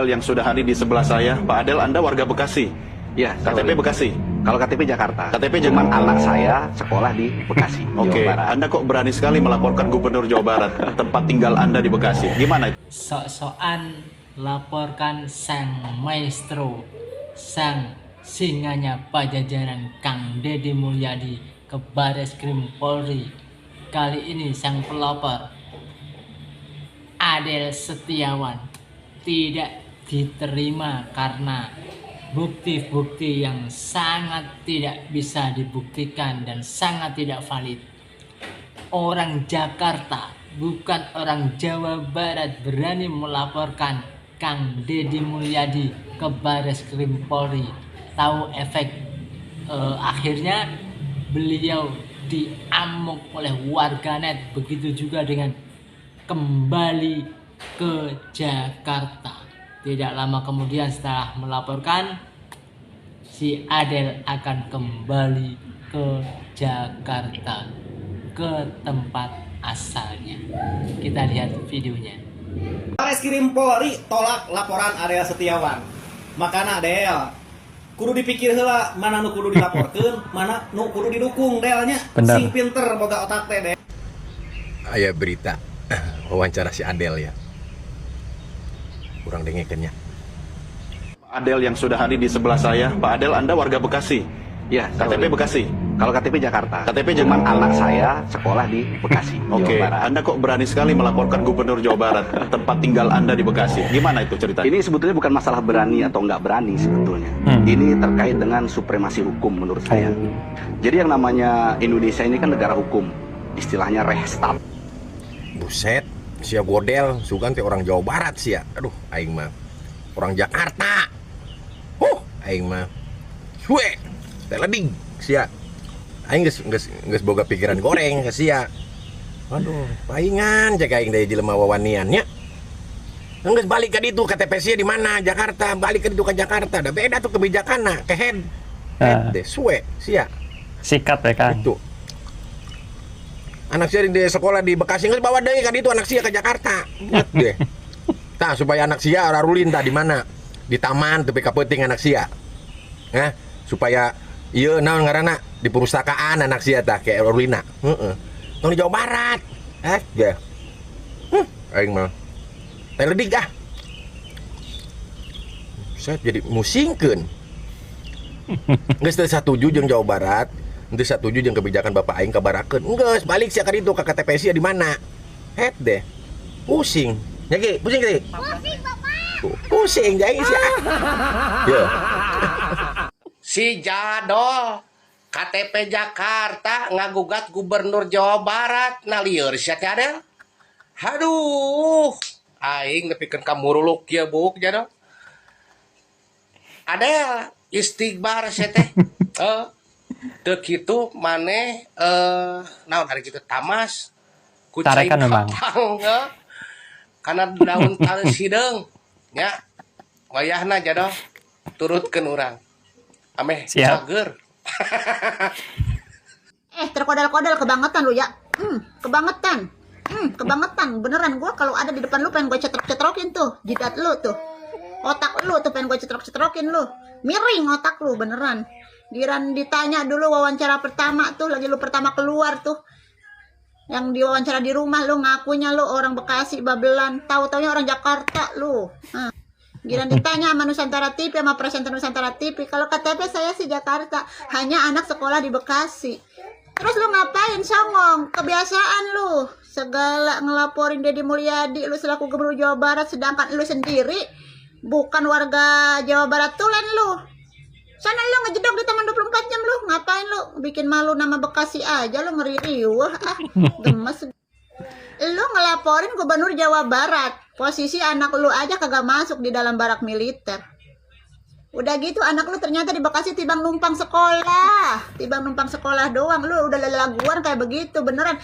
Yang sudah hadir di sebelah saya, Pak Adel, Anda warga Bekasi? Ya, KTP Bekasi? Kalau KTP Jakarta. KTP Cuman Jakarta. anak saya sekolah di Bekasi, Oke, Jawa Barat. Anda kok berani sekali melaporkan Gubernur Jawa Barat tempat tinggal Anda di Bekasi? Gimana itu? Sok-sokan laporkan sang maestro, sang singanya Pajajaran Kang Deddy Mulyadi ke Bareskrim Polri. Kali ini sang pelopor Adel Setiawan tidak diterima karena bukti-bukti yang sangat tidak bisa dibuktikan dan sangat tidak valid. Orang Jakarta, bukan orang Jawa Barat, berani melaporkan Kang Deddy Mulyadi ke Bareskrim Polri. Tahu efek akhirnya beliau diamuk oleh warganet. Begitu juga dengan kembali ke Jakarta. Tidak lama kemudian setelah melaporkan, si Adel akan kembali ke Jakarta, ke tempat asalnya. Kita lihat videonya. Bareskrim Polri tolak laporan Adel Setiawan. Makana Adel kudu dipikir heula mana nu kudu dilaporkeun, mana nu kudu didukung delnya. Sing pinter boga otak teh Del. Aya berita wawancara si Adel ya. Kurang dengekennya. Adel yang sudah hadir di sebelah saya, Pak Adel, Anda warga Bekasi? Ya, KTP Bekasi? Kalau KTP Jakarta. KTP Cuman Jakarta. anak saya sekolah di Bekasi, Oke, Jawa Barat. Anda kok berani sekali melaporkan Gubernur Jawa Barat tempat tinggal Anda di Bekasi? Gimana itu ceritanya? Ini sebetulnya bukan masalah berani atau nggak berani sebetulnya. Ini terkait dengan supremasi hukum menurut saya. Jadi yang namanya Indonesia ini kan negara hukum. Istilahnya rehstat. Buset, sia godel, sugan teh orang Jawa Barat sia. Aduh, aing mah orang Jakarta. Aing mah suwe, teh leding sia. Aing geus boga pikiran goreng sia. Aduh, paingan jaga aing deui jelema wawanian nya. Geus balik ka ditu KTP sia di mana? Jakarta, balik ka ditu ka Jakarta. Da beda tuh kebijakanna, ke head. Head deh suwe sia. Sikat ya kan. Itu. Anak sia di sekolah di Bekasi geus bawa deui ka ditu anak sia ke Jakarta. Lihat deh. Tah supaya anak sia rarulin tah di mana? Di taman tapi kapeuting anak sia. Supaya ieu naon ngaranna di perpustakaan anak sia tah kayak rarulina. Heeh. Tong di Jawa Barat. Ya. Aing mah teh leudig ah. Saya jadi musingkeun. Geus teu satuju jeung Jawa Barat. Itu setuju jeung kebijakan Bapak aing kabarakeun. Enggeus balik sia ka ditu ka KTP sia di mana? Het deh. Pusing. Nya ge, pusing ge. Pusing, Bapak. Pusing jadi sia. Ya. Si Jadol KTP Jakarta ngagugat Gubernur Jawa Barat. Nah lieur sia teh Adel. Haduh. Aing nepikeun ka muruluk kieu buk Jadol. Adel istighbar sia teh. Teu kitu maneh naon hari kitu tamas ku cai Memang. Karena daun tali sideung nya wayahna Jadol turutkeun urang ameh cager. Terkodal-kodal kebangetan lu ya. Kebangetan. Kebangetan beneran. Gua kalau ada di depan lu pengen gue cetrok-cetrokin tuh jidat lu tuh. Otak lu tuh pengen gue cetrok-cetrokin lu. Miring otak lu beneran. Giran ditanya dulu wawancara pertama tuh, lagi lu pertama keluar tuh, yang diwawancara di rumah lu ngakunya lu orang Bekasi babelan, tahu-taunya orang Jakarta lu. Giran ditanya sama Nusantara TV, sama presenter Nusantara TV, kalau KTP saya sih Jakarta, hanya anak sekolah di Bekasi. Terus lu ngapain songong? Kebiasaan lu, segala ngelaporin Deddy Mulyadi lu selaku Gubernur Jawa Barat, sedangkan lu sendiri bukan warga Jawa Barat tulen lu. Sana lu ngejedok di taman 24 jam lu. Ngapain lu? Bikin malu nama Bekasi aja lu, ngeri riwah. Gemes. Lu ngelaporin Gubernur Jawa Barat. Posisi anak lu aja kagak masuk di dalam barak militer. Udah gitu anak lu ternyata di Bekasi tibang numpang sekolah. Tibang numpang sekolah doang. Lu udah lelaguan kayak begitu. Beneran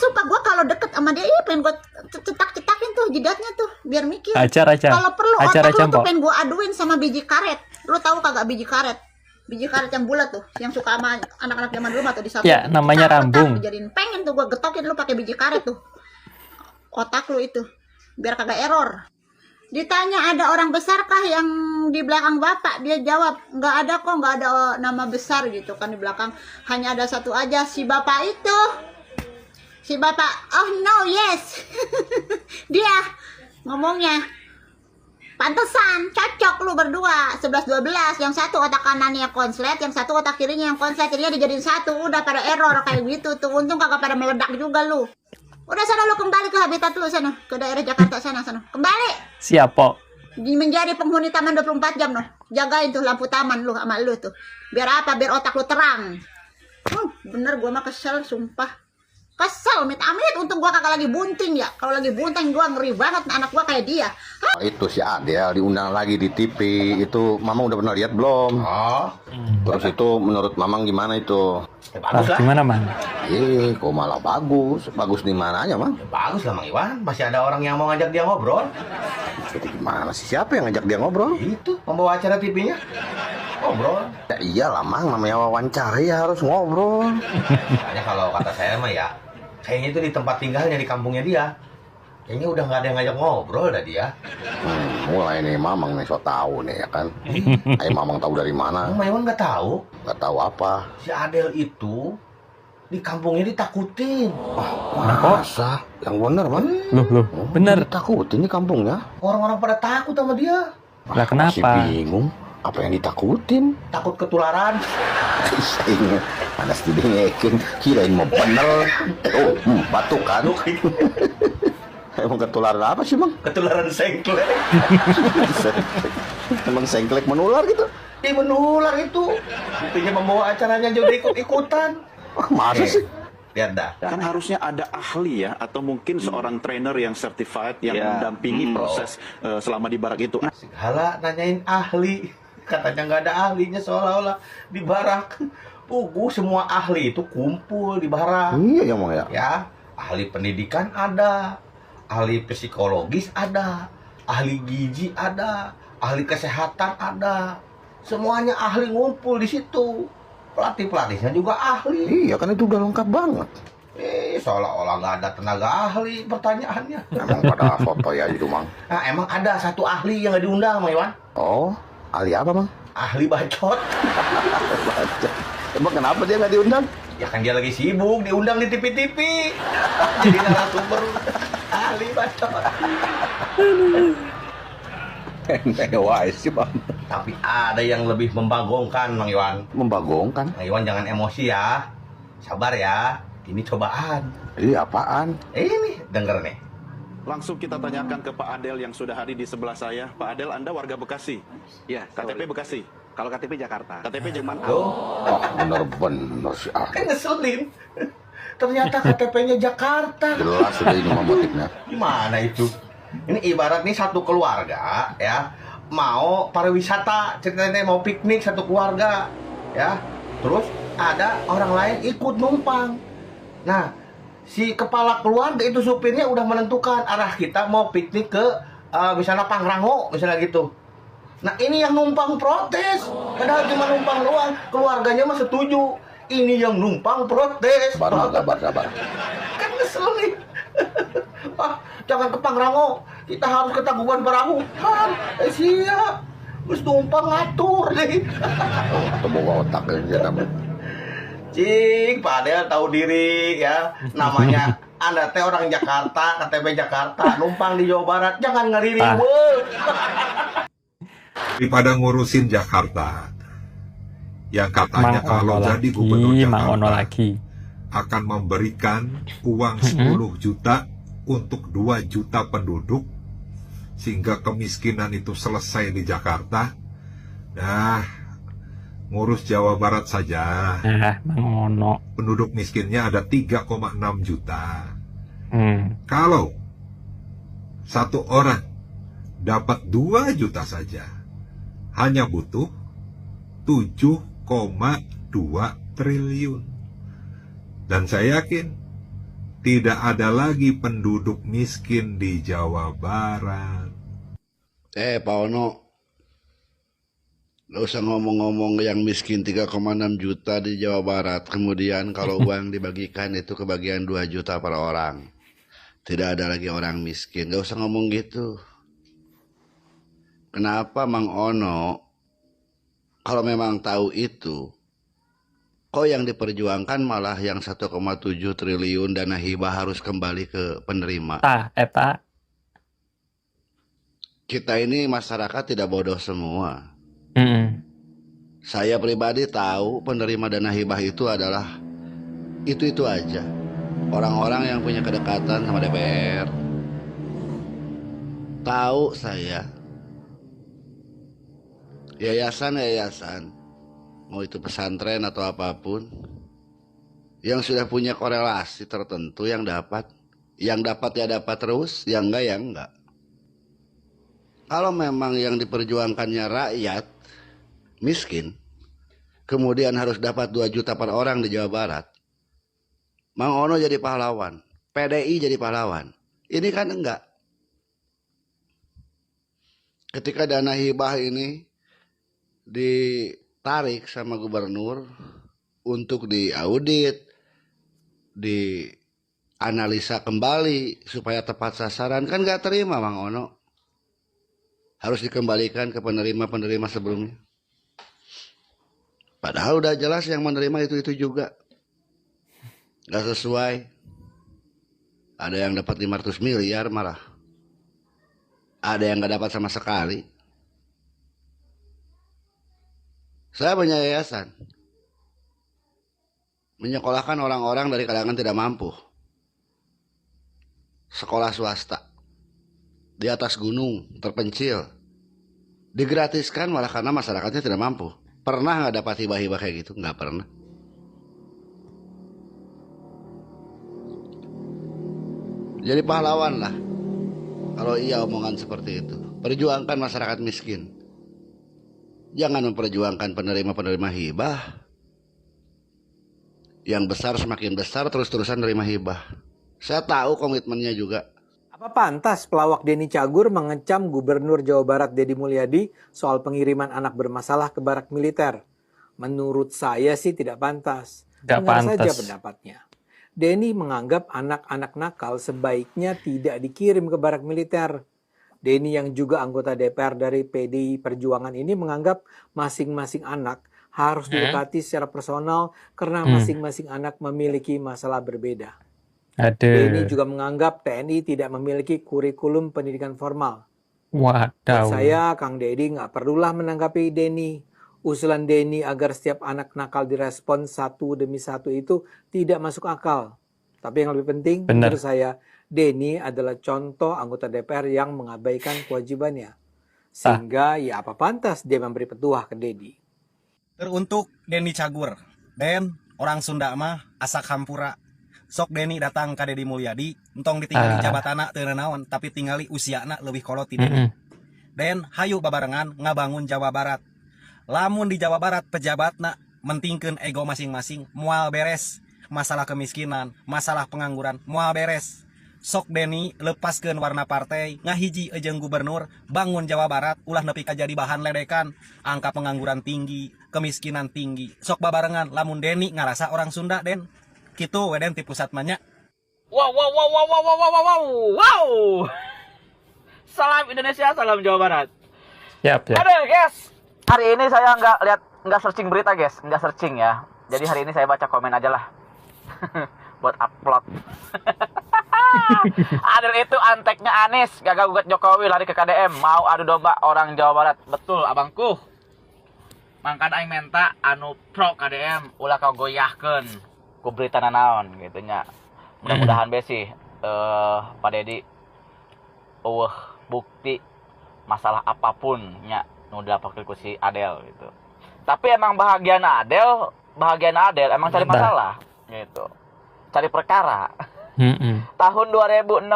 sumpah gua kalau deket sama dia pengen gua cetak-cetakin tuh jidatnya tuh biar mikir. Kalau perlu otak lu tuh pengen gua aduin sama biji karet. Lu tahu kagak biji karet? Biji karet yang bulat tuh, yang suka sama anak-anak zaman dulu atau di samping. Ya, namanya rambung. Dijadiin pengen tuh gua getokin lu pakai biji karet tuh. Otak lu itu biar kagak error. Ditanya ada orang besarkah yang di belakang bapak, dia jawab nggak ada kok, nggak ada nama besar gitu kan di belakang, hanya ada satu aja, si bapak itu, si bapak. Oh no, yes. Dia ngomongnya pantesan cocok lu berdua 11-12, yang satu otak kanannya konslet, yang satu otak kirinya yang konslet, jadinya dijadiin satu, udah pada error kayak gitu tuh. Untung kagak pada meledak juga lu. Udah sana lu kembali ke habitat lu sana, ke daerah Jakarta sana kembali. Siapa? Menjadi penghuni taman 24 jam noh. Jagain tuh lampu taman lu sama lu tuh. Biar apa? Biar otak lu terang. Bener gua mah kesel sumpah. Kesel amit-amit, untung gua kagak lagi bunting ya. Kalau lagi bunting gua ngeri banget anak gua kayak dia. Itu si Adel diundang lagi di TV. Itu Mamang udah pernah lihat belum? Oh, Terus itu menurut Mamang gimana itu? ya bagus lah. Gimana, Man? Kok malah bagus? Bagus di mananya, Mang? Ya bagus lah Mang Iwan. Masih ada orang yang mau ngajak dia ngobrol. Jadi gimana sih? Siapa yang ngajak dia ngobrol? Itu membawa acara TV-nya. Ngobrol. Ya iyalah, Mang. Namanya wawancara ya harus ngobrol. Makanya kalau kata saya mah ya, kayaknya itu di tempat tinggalnya, di kampungnya dia. Kayaknya udah nggak ada yang ngajak ngobrol dah dia. Mulai nih Mamang nih so tahu nih ya kan. Ayo Mamang tahu dari mana? Mang Iwan nggak tahu. Nggak tahu apa? Si Adel itu di kampungnya ditakutin. Masa? Yang bener, Mang? Loh, bener. Ditakutin di kampungnya? Orang-orang pada takut sama dia. Lah Masih kenapa? bingung. Apa yang ditakutin? Takut ketularan. Saya mana studi ngekin, kirain mau bener. Oh, batuk kan? Emang ketularan apa sih, Mang? Ketularan sengklek. Emang sengklek menular gitu? Dia menular itu. Buktinya membawa acaranya juga ikut-ikutan. Wah, masa sih? Lihat dah. Kan harusnya ada ahli ya, atau mungkin seorang trainer yang certified yang Ya. mendampingi proses selama di barak itu. Segala nanyain ahli. Katanya nggak ada ahlinya, seolah-olah di barak. Semua ahli itu kumpul di barak. Iya ya, Mang ya. Ya, ahli pendidikan ada, ahli psikologis ada, ahli gizi ada, ahli kesehatan ada. Semuanya ahli ngumpul di situ. Pelatih-pelatihnya juga ahli. Iya kan itu udah lengkap banget. Seolah-olah nggak ada tenaga ahli pertanyaannya. Emang pada foto ya itu, Mang. Nah, emang ada satu ahli yang nggak diundang, Mang Iwan. Oh, ahli apa, Mang? Ahli bacot. Emang kenapa dia nggak diundang? Ya kan dia lagi sibuk, diundang di TV-TV. Jadi narasumber ahli bacot. Wah, sih, Bang. Tapi ada yang lebih membagongkan, Mang Iwan. Membagongkan? Mang Iwan jangan emosi ya. Sabar ya. Ini cobaan. Iya, apaan? Ini denger nih. Langsung kita tanyakan ke Pak Adel yang sudah hadir di sebelah saya. Pak Adel, Anda warga Bekasi? Ya, KTP Bekasi? kalau KTP Jakarta. KTP Jerman? Tuh, Oh, bener-bener si kan Adel. ngeselin. Ternyata KTP-nya Jakarta. Jelas sudah ini mah motifnya. Gimana itu? Ini ibarat nih satu keluarga ya, mau pariwisata, ceritanya mau piknik satu keluarga ya. Terus ada orang lain ikut numpang. Nah, si kepala keluarga itu supirnya udah menentukan arah kita mau piknik ke misalnya Pangrango misalnya gitu. Nah, ini yang numpang protes. Padahal cuma numpang doang, keluarganya mah setuju. Ini yang numpang protes. Sabar. Kan ngeselin. Jangan ke Pangrango, kita harus ke Tangkuban Perahu. Siap. Terus numpang ngatur nih. Atau bawa otak aja namanya. Cing, Pak Adel tahu diri ya. Namanya Anda teh orang Jakarta, KTP Jakarta, numpang di Jawa Barat, jangan ngeriri weh. Daripada ngurusin Jakarta, yang katanya Mang kalau Ono jadi gubernur lagi, Mang Ono Jakarta lagi. akan memberikan uang 10 juta untuk 2 juta penduduk sehingga kemiskinan itu selesai di Jakarta. Nah, ngurus Jawa Barat saja. Nah, Mang Ono. Penduduk miskinnya ada 3,6 juta. Hmm. Kalau satu orang dapat 2 juta saja, hanya butuh 7,2 triliun. Dan saya yakin tidak ada lagi penduduk miskin di Jawa Barat. Pak Ono, nggak usah ngomong-ngomong yang miskin 3,6 juta di Jawa Barat. Kemudian kalau uang dibagikan itu kebagian 2 juta per orang. Tidak ada lagi orang miskin. Nggak usah ngomong gitu. kenapa Mang Ono kalau memang tahu itu, kok yang diperjuangkan malah yang 1,7 triliun dana hibah harus kembali ke penerima. Eta. Kita ini masyarakat tidak bodoh semua. Saya pribadi tahu penerima dana hibah itu adalah itu aja. Orang-orang yang punya kedekatan sama DPR. Tahu saya. Yayasan, mau itu pesantren atau apapun, yang sudah punya korelasi tertentu yang dapat ya dapat terus, yang enggak ya enggak. Kalau memang yang diperjuangkannya rakyat miskin, kemudian harus dapat 2 juta per orang di Jawa Barat, Mang Ono jadi pahlawan, PDI jadi pahlawan. Ini kan enggak. Ketika dana hibah ini ditarik sama gubernur untuk diaudit, dianalisa kembali supaya tepat sasaran, kan nggak terima Mang Ono. Harus dikembalikan ke penerima-penerima sebelumnya. Padahal udah jelas yang menerima itu juga. Nggak sesuai. Ada yang dapat 500 miliar malah. Ada yang nggak dapat sama sekali. Saya punya yayasan. Menyekolahkan orang-orang dari kalangan tidak mampu. Sekolah swasta. Di atas gunung, terpencil. Digratiskan malah karena masyarakatnya tidak mampu. Pernah nggak dapat hibah-hibah kayak gitu? Nggak pernah. Jadi pahlawan lah. Kalau iya omongan seperti itu. Perjuangkan masyarakat miskin. Jangan memperjuangkan penerima-penerima hibah. Yang besar semakin besar terus-terusan nerima hibah. Saya tahu komitmennya juga. Apa pantas pelawak Denny Cagur mengecam Gubernur Jawa Barat Deddy Mulyadi soal pengiriman anak bermasalah ke barak militer? Menurut saya sih tidak pantas. Dengar saja pendapatnya. Denny menganggap anak-anak nakal sebaiknya tidak dikirim ke barak militer. Denny yang juga anggota DPR dari PDI Perjuangan ini menganggap masing-masing anak harus didekati secara personal karena masing-masing anak memiliki masalah berbeda. Denny juga menganggap TNI tidak memiliki kurikulum pendidikan formal. Buat saya, Kang Deddy nggak perlulah menanggapi Denny. Usulan Denny agar setiap anak nakal direspon satu demi satu itu tidak masuk akal. Tapi yang lebih penting, menurut saya, Denny adalah contoh anggota DPR yang mengabaikan kewajibannya. Sehingga ya apa pantas dia memberi petuah ke Deddy. Teruntuk Denny Cagur. Den, orang Sunda mah asak hampura. Sok Denny datang ke Deddy Mulyadi, entong ditinggali jabatana teu naon, tapi tingali usiana leuwih kolot ti Denny. Den, hayu babarengan ngabangun Jawa Barat. Lamun di Jawa Barat pejabatna mentingkeun ego masing-masing, moal beres. Masalah kemiskinan, masalah pengangguran, moal beres. Sok Denny lepaskeun warna partai, ngahiji ejeng gubernur, bangun Jawa Barat, ulah nepi ka jadi bahan ledekan, angka pengangguran tinggi, kemiskinan tinggi. Sok babarengan lamun Denny ngarasa orang Sunda, Den. Kitu weden ti pusat manya. Wow. Salam Indonesia, salam Jawa Barat. Siap. Aduh, guys. Hari ini saya nggak searching berita, guys. Nggak searching ya. Jadi hari ini saya baca komen aja lah. Buat upload. Adil itu anteknya Anies, gagal gugat Jokowi lari ke KDM, mau adu domba orang Jawa Barat. Betul, abangku. Mangkan aing menta anu pro KDM ulah kau goyahkeun ku berita nanaon gitu nya. Mudah-mudahan besi Pak Deddy bukti masalah apapun nya nu dapatkeun ku si Adel gitu. Tapi emang bahagian Adel emang cari masalah gitu. Cari perkara. Tahun 2016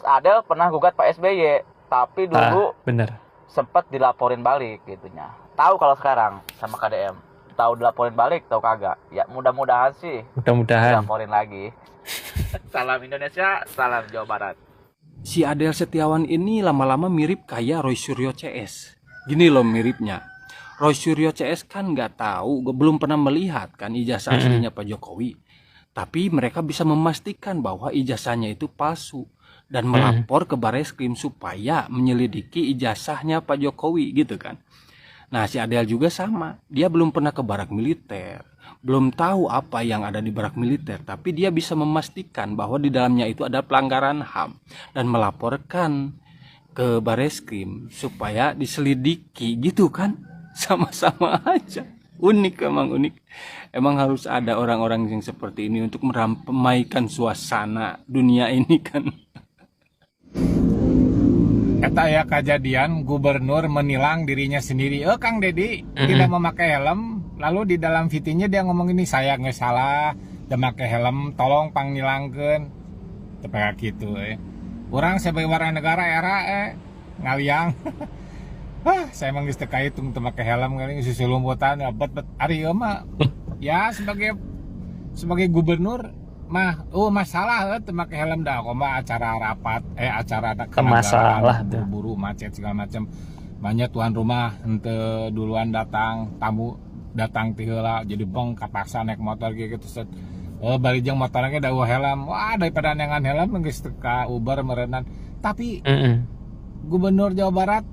Adel pernah gugat Pak SBY, tapi dulu sempat dilaporin balik gitunya. Tahu kalau sekarang sama KDM, tahu dilaporin balik, tahu kagak? Ya mudah-mudahan sih. Dilaporin lagi. Salam Indonesia, salam Jawa Barat. Si Adel Setiawan ini lama-lama mirip kayak Roy Suryo CS. Gini loh miripnya. Roy Suryo CS kan nggak tahu, belum pernah melihat kan ijazah aslinya Pak Jokowi. Tapi mereka bisa memastikan bahwa ijazahnya itu palsu. dan melapor ke Bareskrim supaya menyelidiki ijazahnya Pak Jokowi gitu kan. Nah si Adel juga sama, dia belum pernah ke barak militer, belum tahu apa yang ada di barak militer, tapi dia bisa memastikan bahwa di dalamnya itu ada pelanggaran HAM dan melaporkan ke Bareskrim supaya diselidiki gitu kan. Sama-sama aja, unik, emang unik. Emang harus ada orang-orang yang seperti ini untuk meramaikan suasana dunia ini kan. Eta ya kejadian gubernur menilang dirinya sendiri. Kang Dedi tidak memakai helm. Lalu di dalam VT-nya dia ngomong ini, saya nggak salah, tidak memakai helm, tolong pangnilangkeun. Tepat gitu. Orang sebagai warga negara era ngaliang. Saya emang geus teu kahitung teu make helm kali susu lumputan bet ari ieu mah. Ya sebagai gubernur mah masalah teu make helm dah koma acara rapat acara masalah buru macet segala macam. Banyak tuan rumah henteu duluan datang, tamu datang ti heula jadi beng kapaksa naik motor gitu set. Barijeng motornya da helm. Wah daripada neangan helm geus teu ka Uber meureunan. Tapi Gubernur Jawa Barat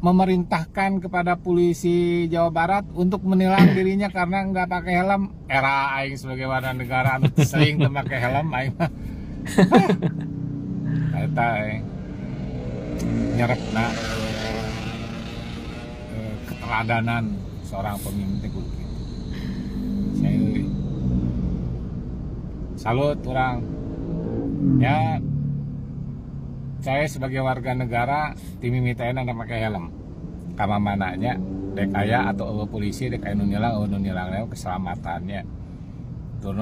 memerintahkan kepada polisi Jawa Barat untuk menilang dirinya karena nggak pakai helm. Era aing sebagai warga negara sering memakai helm aing mah. Eta nyerepna keteladanan seorang pemimpin gitu. Saya salut orang. Ya saya sebagai warga negara timimitain anda pakai helm karena mananya dek aya atau polisi dek aya nu nilang keselamatannya turun